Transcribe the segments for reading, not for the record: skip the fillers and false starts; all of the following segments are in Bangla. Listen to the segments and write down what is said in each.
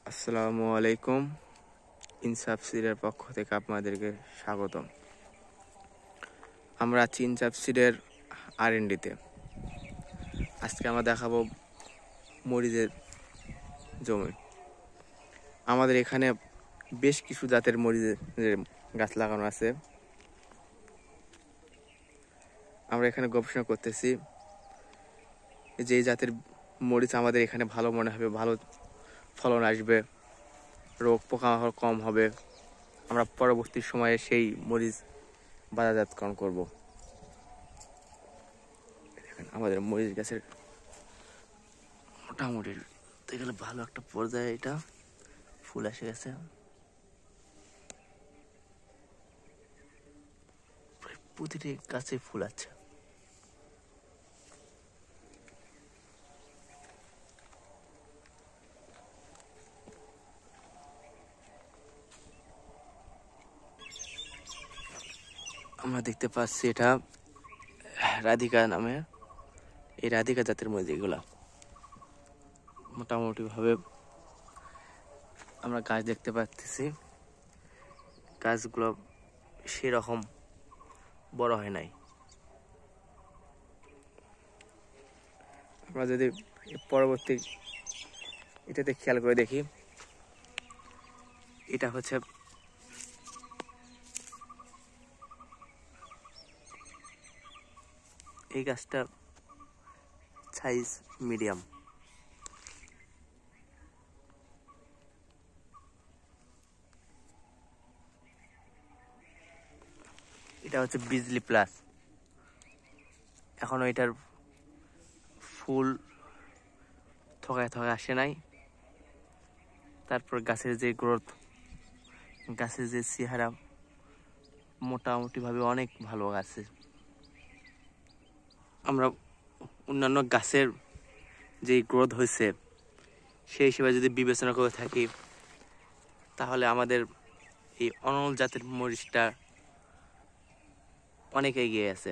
আসসালামু আলাইকুম। ইনসাফ সিডের পক্ষ থেকে আপনাদেরকে স্বাগতম। আমরা আছি ইনসাফ সিডের R&Dতে। আজকে আমরা দেখাবো মরিচের জমি। আমাদের এখানে বেশ কিছু জাতের মরিচের গাছ লাগানো আছে। আমরা এখানে গবেষণা করতেছি যে এই জাতের মরিচ আমাদের এখানে ভালো মনে হবে, ভালো ফলন আসবে, রোগ পোকা কম হবে। আমরা পরবর্তী সময়ে সেই মরিচ বাজারজাতকরণ করব। আমাদের মরিচ গাছের মোটামুটি দেখতে গেলে ভালো একটা পর্যায়ে এটা ফুল এসে গেছে। প্রতিটি গাছে ফুল আছে। আমরা দেখতে পাচ্ছি এটা রাধিকা নামে, এই রাধিকা জাতের মরিচ এগুলা মোটামুটি ভাবে আমরা গাছ দেখতে পাচ্ছি। গাছগুলো সেরকম বড় হয় নাই। আমরা যদি পরবর্তী এটাতে খেয়াল করে দেখি, এটা হচ্ছে এই গাছটা সাইজ মিডিয়াম। এটা হচ্ছে বিজলি প্লাস। এখনো এটার ফুল থকায় থকায় আসে নাই। তারপর গাছের যে গ্রোথ, গাছের যে চেহারা মোটামুটি ভাবে অনেক ভালো আছে। আমরা অন্যান্য গাছের যে গ্রোথ হয়েছে সেই হিসেবে যদি বিবেচনা করে থাকি, তাহলে আমাদের এই অনল জাতের মরিচটা অনেক এগিয়ে আছে।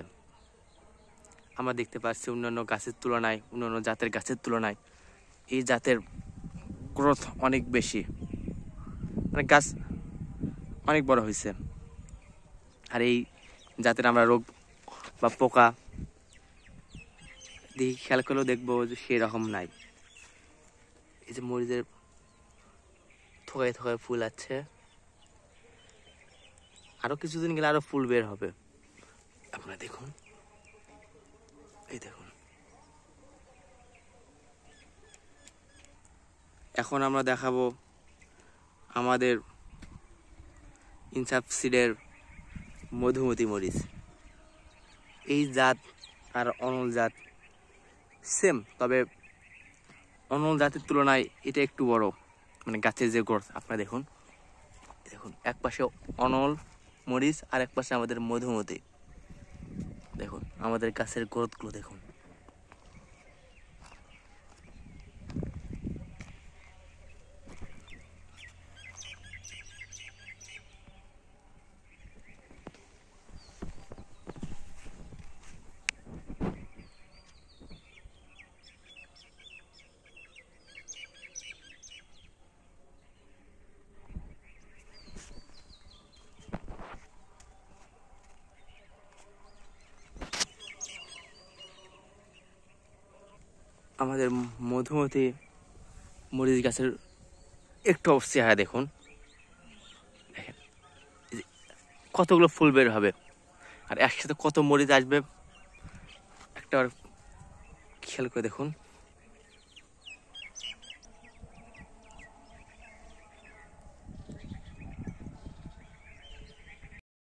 আমরা দেখতে পাচ্ছি অন্যান্য গাছের তুলনায়, অন্যান্য জাতের গাছের তুলনায় এই জাতের গ্রোথ অনেক বেশি, মানে গাছ অনেক বড় হয়েছে। আর এই জাতের আমরা রোগ বা পোকা দেখি খেয়াল করলেও দেখবো যে সেরকম নাই। এই যে মরিচের থোকায় থোকায় ফুল আছে, আরো কিছুদিন গেলে আরো ফুল বের হবে। আপনারা দেখুন, এই দেখুন। এখন আমরা দেখাবো আমাদের ইনসাফ সিডের মধুমতি মরিচ। এই জাত আর অনল জাত সেম, তবে অনল জাতের তুলনায় এটা একটু বড়, মানে গাছের যে গ্রোথ আপনারা দেখুন। দেখুন, এক পাশে অনল মরিচ আর এক পাশে আমাদের মধুমতি। দেখুন আমাদের গাছের গ্রোথগুলো দেখুন। আমাদের মধুমতি মরিচ গাছের একটু চেহারা দেখুন, কতগুলো ফুল বের হবে আর একসাথে কত মরিচ আসবে একটা খেয়াল করে দেখুন।